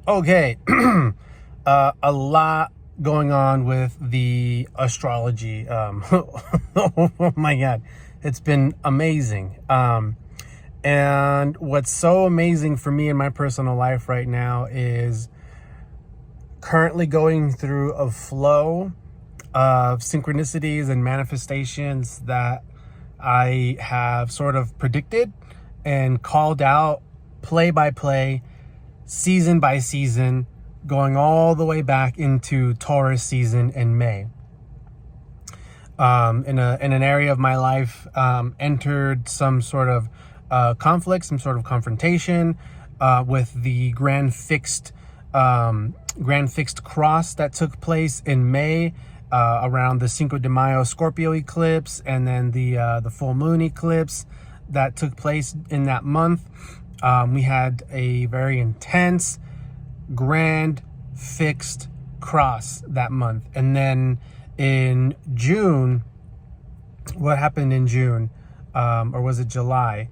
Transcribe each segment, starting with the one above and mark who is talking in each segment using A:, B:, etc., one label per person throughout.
A: Okay. A lot going on with the astrology. Oh my God. It's been amazing. And what's so amazing for me in my personal life right now is currently going through a flow of synchronicities and manifestations that I have sort of predicted and called out play by play, season by season, going all the way back into Taurus season in May. In an area of my life, entered some sort of conflict, some sort of confrontation with the grand fixed cross that took place in May around the Cinco de Mayo Scorpio eclipse, and then the full moon eclipse that took place in that month. We had a very intense grand fixed cross that month. And then in June, what happened in June? Or was it July?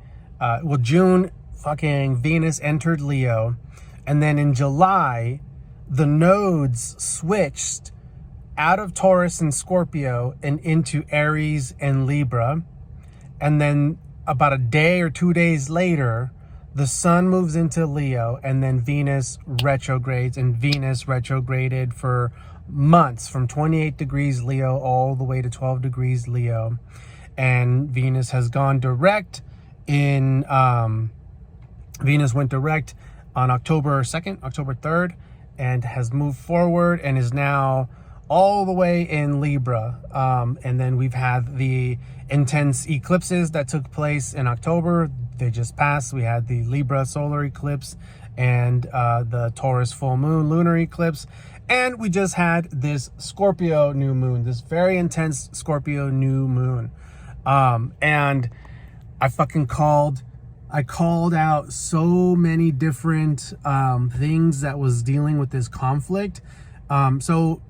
A: June, fucking Venus entered Leo. And then in July, the nodes switched out of Taurus and Scorpio and into Aries and Libra. And then about a day or 2 days later, the sun moves into Leo, and then Venus retrogrades, and Venus retrograded for months from 28 degrees Leo all the way to 12 degrees Leo. And Venus has gone direct Venus went direct on October 2nd, October 3rd, and has moved forward and is now all the way in Libra. And then we've had the intense eclipses that took place in October. They just passed. We had the Libra solar eclipse and the Taurus full moon lunar eclipse. And we just had this Scorpio new moon, this very intense Scorpio new moon. And I called out so many different things that was dealing with this conflict. So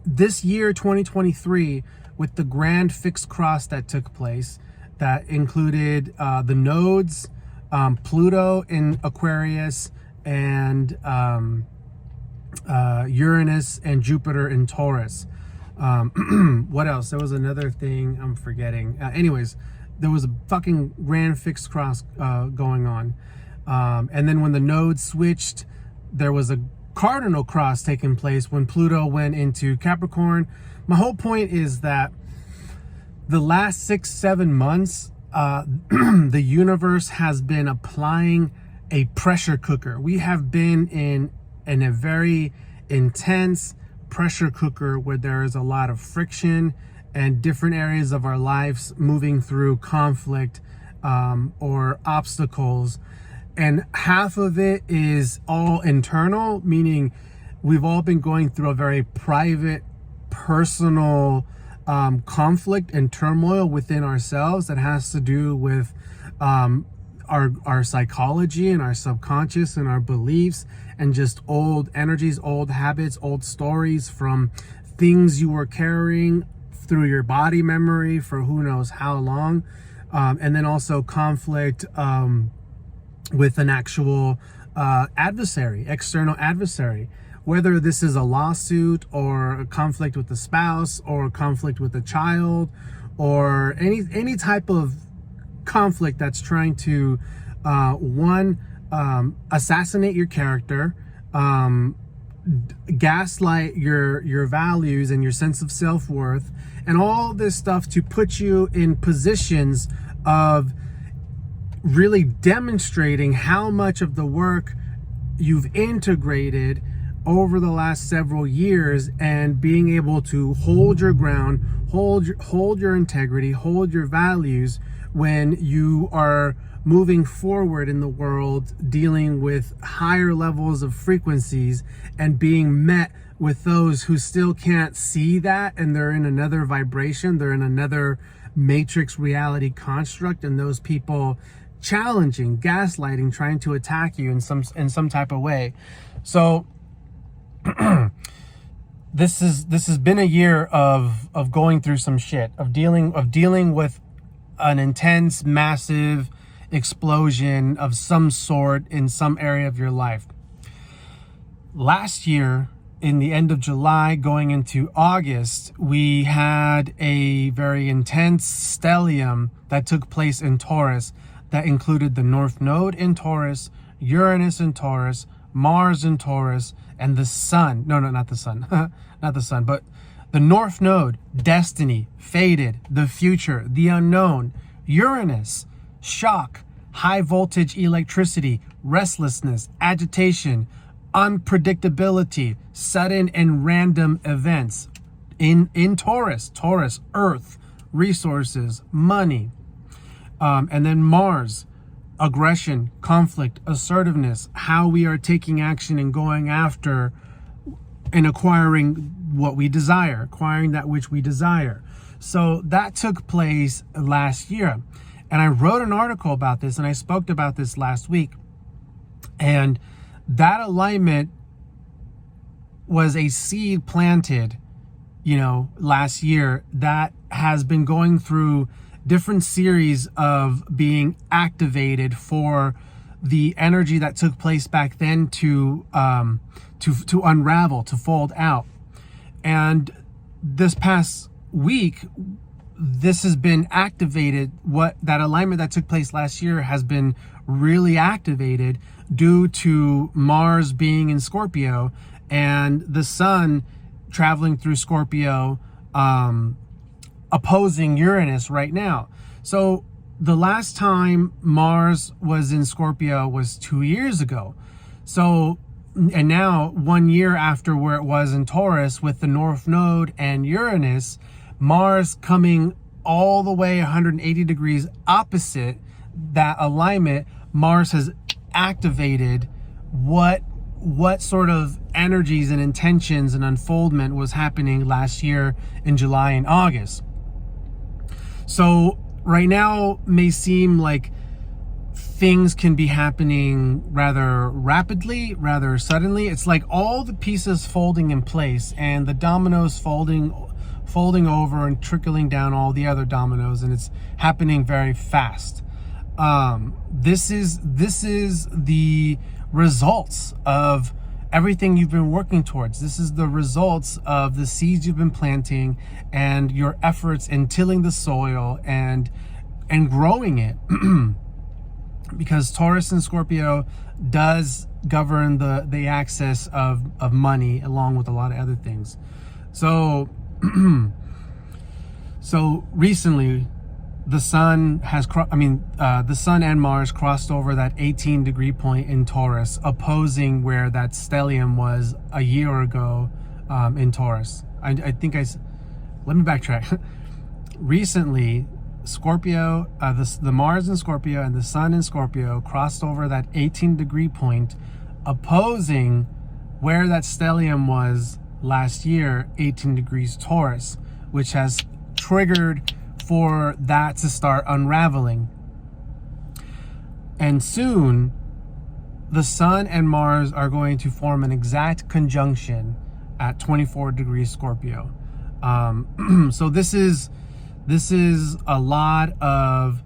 A: this year, 2023, with the grand fixed cross that took place, that included the nodes, Pluto in Aquarius, and Uranus and Jupiter in Taurus. What else? There was another thing I'm forgetting. Anyways, there was a fucking grand fixed cross going on. And then when the nodes switched, there was a cardinal cross taking place when Pluto went into Capricorn. My whole point is that the last 6-7 months, the universe has been applying a pressure cooker. We have been in a very intense pressure cooker where there is a lot of friction and different areas of our lives moving through conflict or obstacles. And half of it is all internal, meaning we've all been going through a very private, personal conflict and turmoil within ourselves that has to do with our psychology and our subconscious and our beliefs and just old energies, old habits, old stories from things you were carrying through your body memory for who knows how long. And then also conflict with an actual adversary, external adversary. Whether this is a lawsuit or a conflict with a spouse or a conflict with a child or any type of conflict that's trying to assassinate your character, gaslight your values and your sense of self-worth, and all this stuff to put you in positions of really demonstrating how much of the work you've integrated over the last several years and being able to hold your ground, hold your integrity, hold your values when you are moving forward in the world, dealing with higher levels of frequencies and being met with those who still can't see that, and they're in another vibration, they're in another matrix reality construct, and those people challenging, gaslighting, trying to attack you in some type of way. So this has been a year of going through some shit, of dealing with an intense, massive explosion of some sort in some area of your life. last year, in the end of July going into August, we had a very intense stellium that took place in Taurus that included the North Node in Taurus, Uranus in Taurus, Mars in Taurus, and the Sun. No, not the Sun. Not the Sun, but the North Node, destiny, fated, the future, the unknown, Uranus, shock, high voltage electricity, restlessness, agitation, unpredictability, sudden and random events in Taurus, earth, resources, money. And then Mars, aggression, conflict, assertiveness, how we are taking action and going after and acquiring what we desire, acquiring that which we desire. So that took place last year. And I wrote an article about this and I spoke about this last week. And that alignment was a seed planted, last year that has been going through different series of being activated for the energy that took place back then to unravel, to fold out. And this past week, this has been activated. What that alignment that took place last year has been really activated due to Mars being in Scorpio and the Sun traveling through Scorpio, opposing Uranus right now. So the last time Mars was in Scorpio was 2 years ago. So, and now 1 year after where it was in Taurus with the North Node and Uranus, Mars coming all the way 180 degrees opposite that alignment, Mars has activated what sort of energies and intentions and unfoldment was happening last year in July and August. So right now may seem like things can be happening rather rapidly, rather suddenly. It's like all the pieces folding in place and the dominoes folding over and trickling down all the other dominoes, and it's happening very fast. This is the results of everything you've been working towards. This is the results of the seeds you've been planting and your efforts in tilling the soil and growing it. Because Taurus and Scorpio does govern the access of money along with a lot of other things. So so recently the sun the sun and Mars crossed over that 18 degree point in Taurus, opposing where that stellium was a year ago in Taurus. Let me backtrack. Recently, Scorpio, the Mars in Scorpio and the Sun in Scorpio crossed over that 18 degree point, opposing where that stellium was last year, 18 degrees Taurus, which has triggered for that to start unraveling. And soon, the Sun and Mars are going to form an exact conjunction at 24 degrees Scorpio. So this is a lot of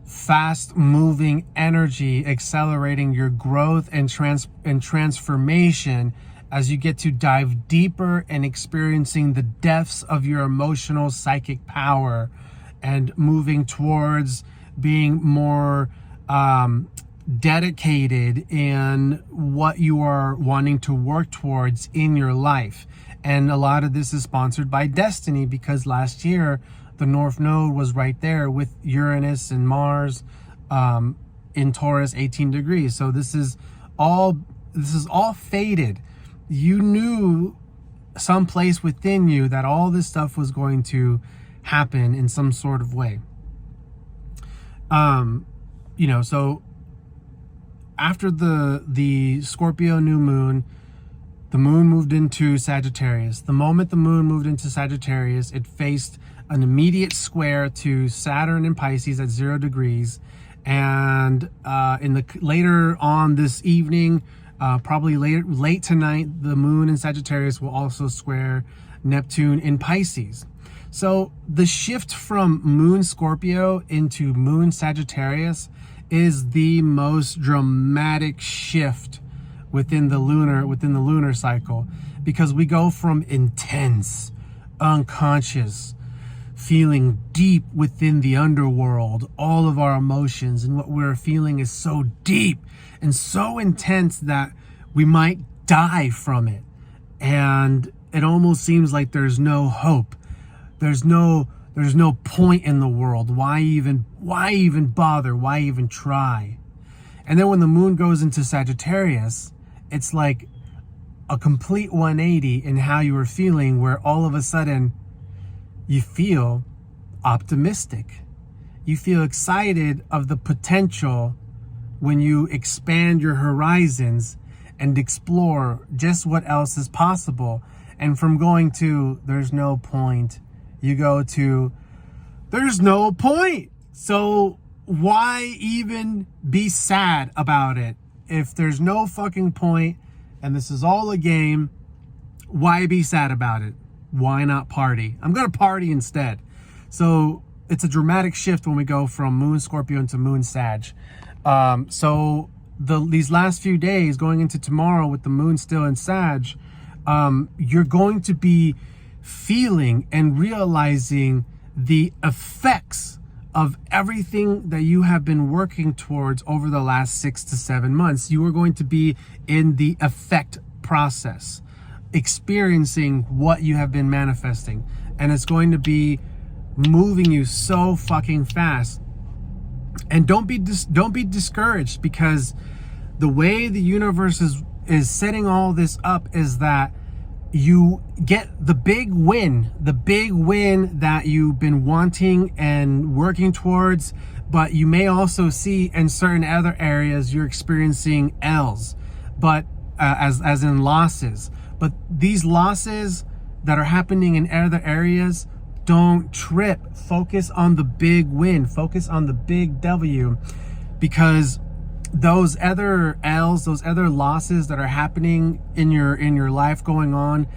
A: fast moving energy accelerating your growth and transformation as you get to dive deeper and experiencing the depths of your emotional psychic power and moving towards being more dedicated in what you are wanting to work towards in your life. And a lot of this is sponsored by destiny, because last year the North Node was right there with Uranus and Mars in Taurus, 18 degrees. So this is all fated. You knew someplace within you that all this stuff was going to happen in some sort of way. So after the Scorpio new moon, the moon moved into Sagittarius. The moment the moon moved into Sagittarius, it faced an immediate square to Saturn in Pisces at 0 degrees. And later on this evening, probably late tonight, the moon in Sagittarius will also square Neptune in Pisces. So the shift from moon Scorpio into moon Sagittarius is the most dramatic shift within the lunar cycle, because we go from intense, unconscious, feeling deep within the underworld, all of our emotions and what we're feeling is so deep and so intense that we might die from it. And it almost seems like there's no hope. There's no point in the world. Why even bother? Why even try? And then when the moon goes into Sagittarius, it's like a complete 180 in how you were feeling, where all of a sudden you feel optimistic. You feel excited of the potential when you expand your horizons and explore just what else is possible. And from going to there's no point, you go to there's no point. So why even be sad about it? If there's no fucking point and this is all a game, why be sad about it? Why not party? I'm gonna party instead. So it's a dramatic shift when we go from Moon Scorpio into Moon Sag. So these last few days going into tomorrow with the moon still in Sag, you're going to be feeling and realizing the effects of everything that you have been working towards over the last 6 to 7 months. You are going to be in the effect process, experiencing what you have been manifesting, and it's going to be moving you so fucking fast. And don't be discouraged, because the way the universe is setting all this up is that you get the big win that you've been wanting and working towards, but you may also see in certain other areas you're experiencing L's, but as in losses. But these losses that are happening in other areas, don't trip. Focus on the big win. Focus on the big W, because those other L's, those other losses that are happening in your life going on,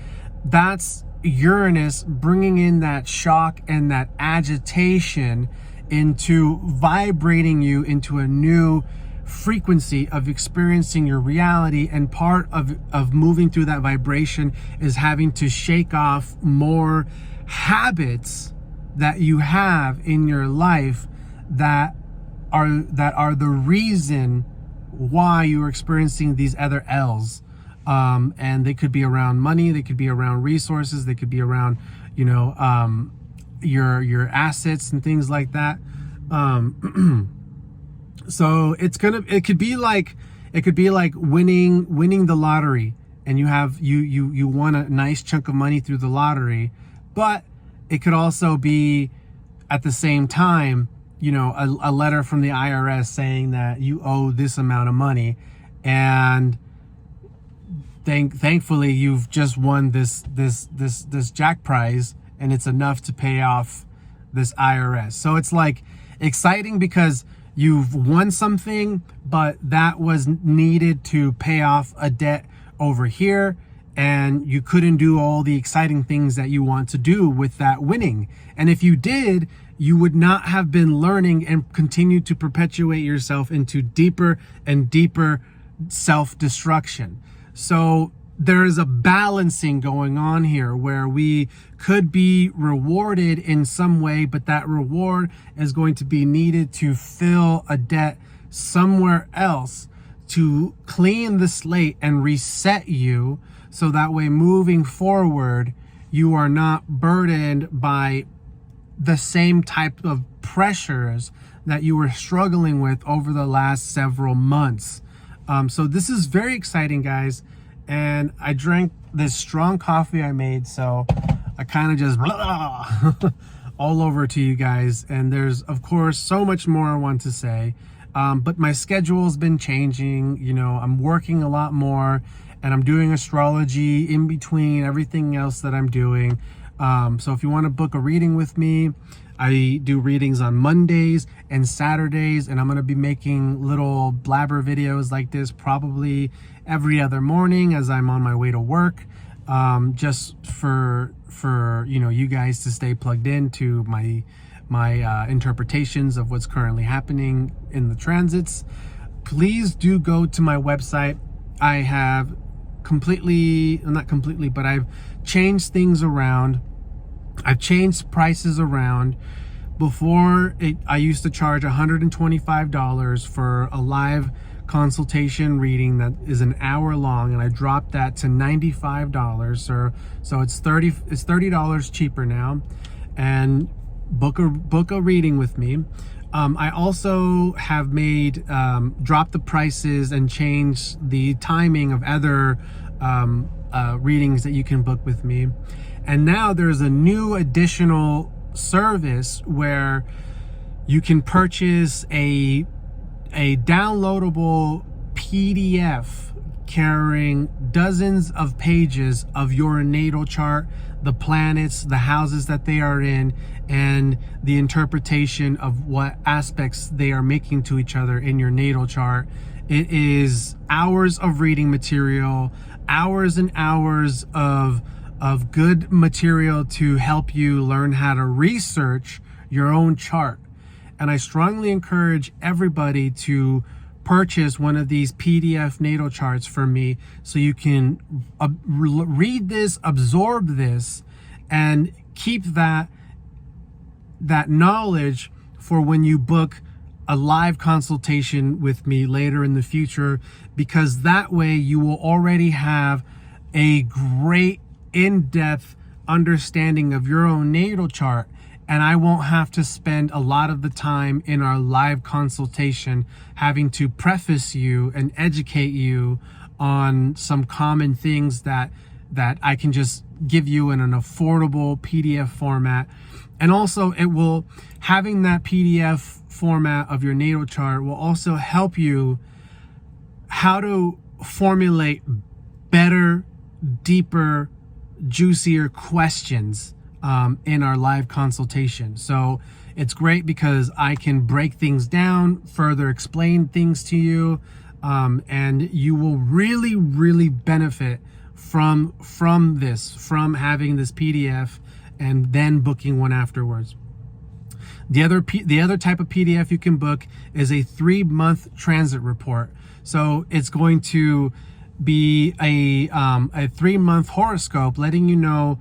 A: that's Uranus bringing in that shock and that agitation into vibrating you into a new frequency of experiencing your reality. And part of moving through that vibration is having to shake off more habits that you have in your life that are the reason why you're experiencing these other L's. And they could be around money, they could be around resources, they could be around, your assets and things like that. So it could be like winning the lottery, and you won a nice chunk of money through the lottery, but it could also be at the same time, a letter from the IRS saying that you owe this amount of money, and thankfully you've just won this jack prize, and it's enough to pay off this IRS. So it's like exciting because you've won something, but that was needed to pay off a debt over here, and you couldn't do all the exciting things that you want to do with that winning. And if you did, you would not have been learning and continue to perpetuate yourself into deeper and deeper self-destruction. So there is a balancing going on here where we could be rewarded in some way, but that reward is going to be needed to fill a debt somewhere else, to clean the slate and reset you, so that way moving forward you are not burdened by the same type of pressures that you were struggling with over the last several months. So this is very exciting, guys. And I drank this strong coffee I made, so I kind of just blah, all over to you guys. And there's, of course, so much more I want to say. But my schedule's been changing. I'm working a lot more, and I'm doing astrology in between everything else that I'm doing. So if you want to book a reading with me, I do readings on Mondays and Saturdays, and I'm going to be making little blabber videos like this probably every other morning as I'm on my way to work, just for you guys to stay plugged into my interpretations of what's currently happening in the transits. Please do go to my website. I have not completely, but I've changed things around. I've changed prices around. Before, I used to charge $125 for a live consultation reading that is an hour long, and I dropped that to $95. So it's $30 cheaper now, and book a reading with me. I also have made dropped the prices and changed the timing of other readings that you can book with me. And now there's a new additional service where you can purchase a downloadable PDF carrying dozens of pages of your natal chart, the planets, the houses that they are in, and the interpretation of what aspects they are making to each other in your natal chart. It is hours of reading material, hours and hours of good material to help you learn how to research your own chart. And I strongly encourage everybody to purchase one of these PDF natal charts from me, so you can read this, absorb this, and keep that knowledge for when you book a live consultation with me later in the future, because that way you will already have a great in-depth understanding of your own natal chart, and I won't have to spend a lot of the time in our live consultation having to preface you and educate you on some common things that I can just give you in an affordable PDF format. And also, having that PDF format of your natal chart will also help you how to formulate better, deeper, juicier questions in our live consultation. So it's great because I can break things down, further explain things to you, and you will really, really benefit from having this PDF and then booking one afterwards. The other type of PDF you can book is a 3-month transit report. So it's going to be a 3-month horoscope letting you know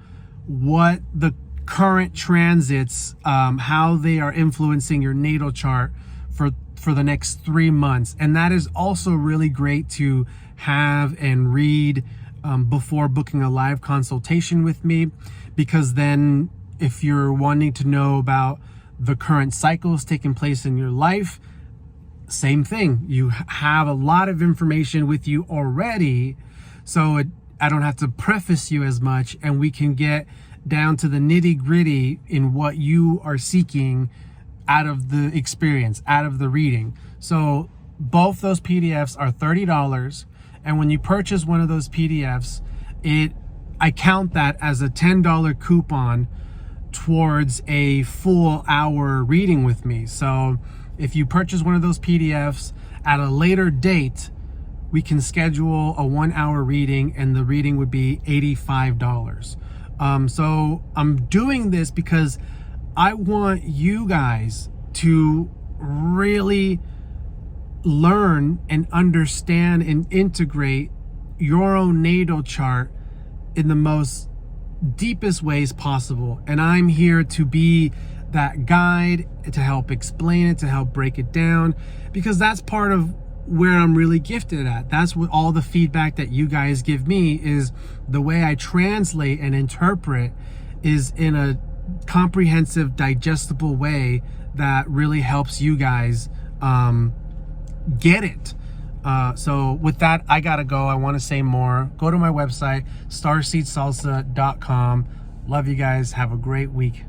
A: what the current transits, how they are influencing your natal chart for the next 3 months. And that is also really great to have and read before booking a live consultation with me, because then if you're wanting to know about the current cycles taking place in your life, same thing. You have a lot of information with you already, so I don't have to preface you as much, and we can get down to the nitty-gritty in what you are seeking out of the experience, out of the reading. So both those PDFs are $30, and when you purchase one of those PDFs, I count that as a $10 coupon towards a full hour reading with me. So if you purchase one of those PDFs at a later date, we can schedule a 1-hour reading, and the reading would be $85. So I'm doing this because I want you guys to really learn and understand and integrate your own natal chart in the most deepest ways possible. And I'm here to be that guide, to help explain it, to help break it down, because that's part of where I'm really gifted at. That's what all the feedback that you guys give me is. The way I translate and interpret is in a comprehensive, digestible way that really helps you guys get it. So with that, I gotta go. I want to say more. Go to my website, starseedsalsa.com. Love you guys. Have a great week.